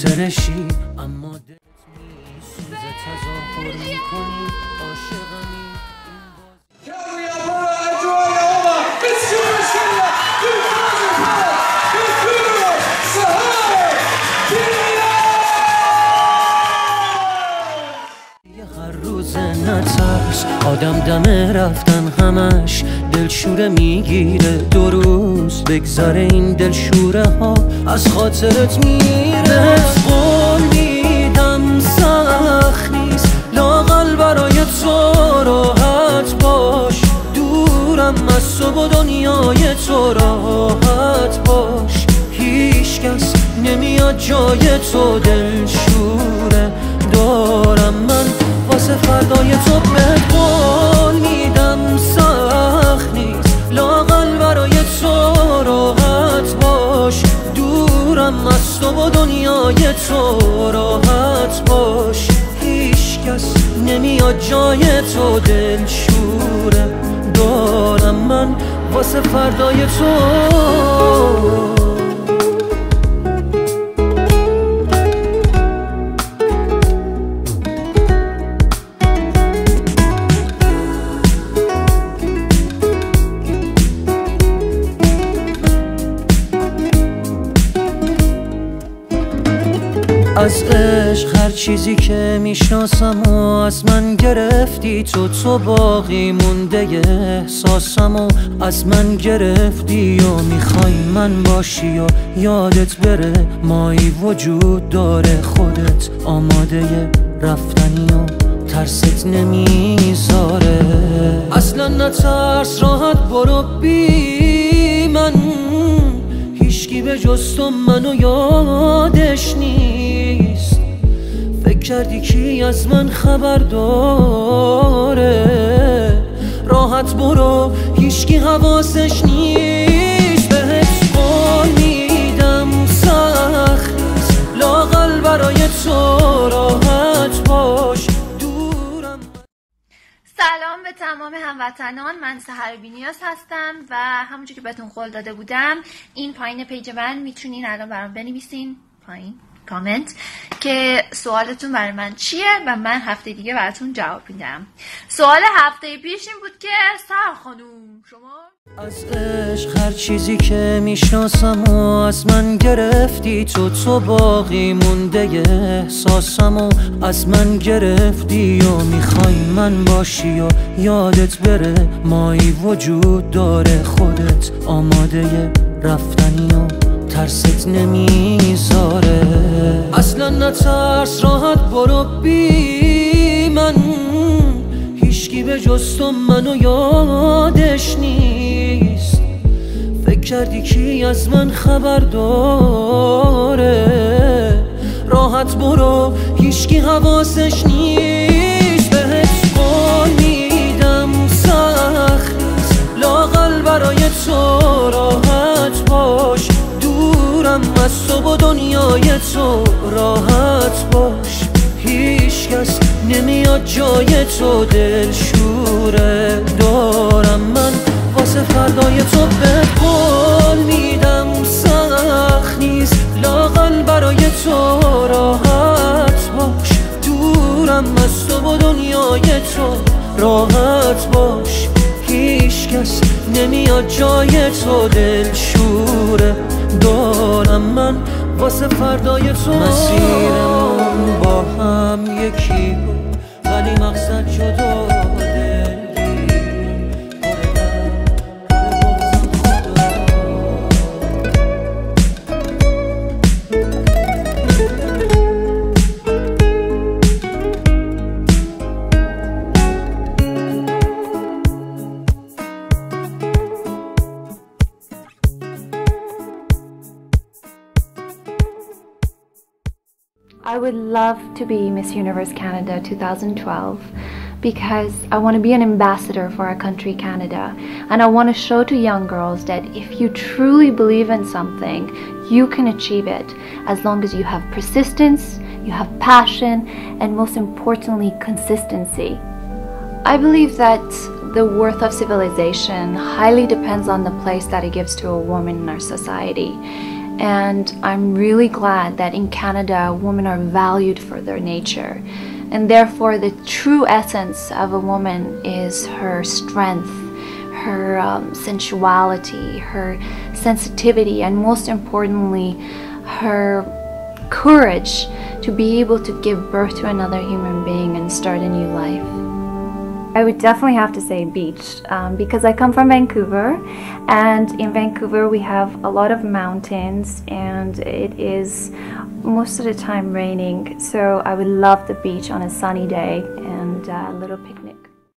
خاطرشی، اما دلت میسوزه تظاهر میکنی عاشقمی. هر روز نترس آدم دم رفتن همش دلشوره میگیره، 2 روز بگذره این دلشوره ها از خاطرت میره. قول میدم سخت نیست لااقل برای تو راحت باش، دورم از تو و دنیای تو راحت باش. هیچ کس نمیاد جای تو دلشوره دارم من واسه فردای تو. بهت قول میدم سخت نیست لااقل برای تو راحت باش، دورم از تو و دنیای تو راحت باش. هیچ کس نمیاد جای تو دلشوره دارم من واسه فردای تو. از عشق هر چیزی که میشناسم و از من گرفتی تو باقی مونده احساسم و از من گرفتی و میخوای من باشی و یادت بره مایی وجود داره، خودت آماده رفتنی و ترست نمیذاره. اصلا نترس راحت برو بی من، هیچکی به جز تو منو یادش نیست. فکر کردی کی از من خبر داره، راحت برو هیچکی حواسش نیست. بهت قول میدم سخت نیست لااقل برای تو راحت باش، دورم. سلام به تمام هموطنان، من سحر بینیاز هستم و همونجور که بهتون قول داده بودم این پایین پیج من میتونین الان برام بنویسین پایین کامنت که سوالتون برای من چیه و من هفته دیگه براتون جواب میدم. سوال هفته پیش این بود که سحر خانوم شما از عشق هر چیزی که میشناسم و از من گرفتی تو باقی مونده احساسم و از من گرفتی و میخوای من باشی و یادت بره مایی وجود داره، خودت آماده رفتنی و ترست نمیذاره. اصلا نترس راحت برو بی من، هیچکی به جز تو منو یادش نیست. فکر کردی کی از من خبر داره، راحت برو هیچکی حواسش نیست. بهت قول میدم سخت نیست لااقل برای تو راحت باش، دورم از تو و دنیای تو راحت باش. هیچ کس نمیاد جای تو دلشوره دارم من واسه فردای تو. بهت قول میدم سخت نیست لااقل برای تو راحت باش، دورم از تو و دنیای تو راحت باش. هیچ کس نمیاد جای تو دلشوره دارم من واسه فردای تو. مسیرمون با هم یکی بود ولی مقصد جدا I would love to be Miss Universe Canada 2012 because I want to be an ambassador for our country, Canada, and I want to show to young girls that if you truly believe in something, you can achieve it as long as you have persistence, you have passion, and most importantly, consistency. I believe that the worth of civilization highly depends on the place that it gives to a woman in our society. And I'm really glad that in Canada, women are valued for their nature. And therefore, the true essence of a woman is her strength, her sensuality, her sensitivity, and most importantly, her courage to be able to give birth to another human being and start a new life. I would definitely have to say beach, because I come from Vancouver, and in Vancouver we have a lot of mountains and it is most of the time raining, so I would love the beach on a sunny day and a little picnic.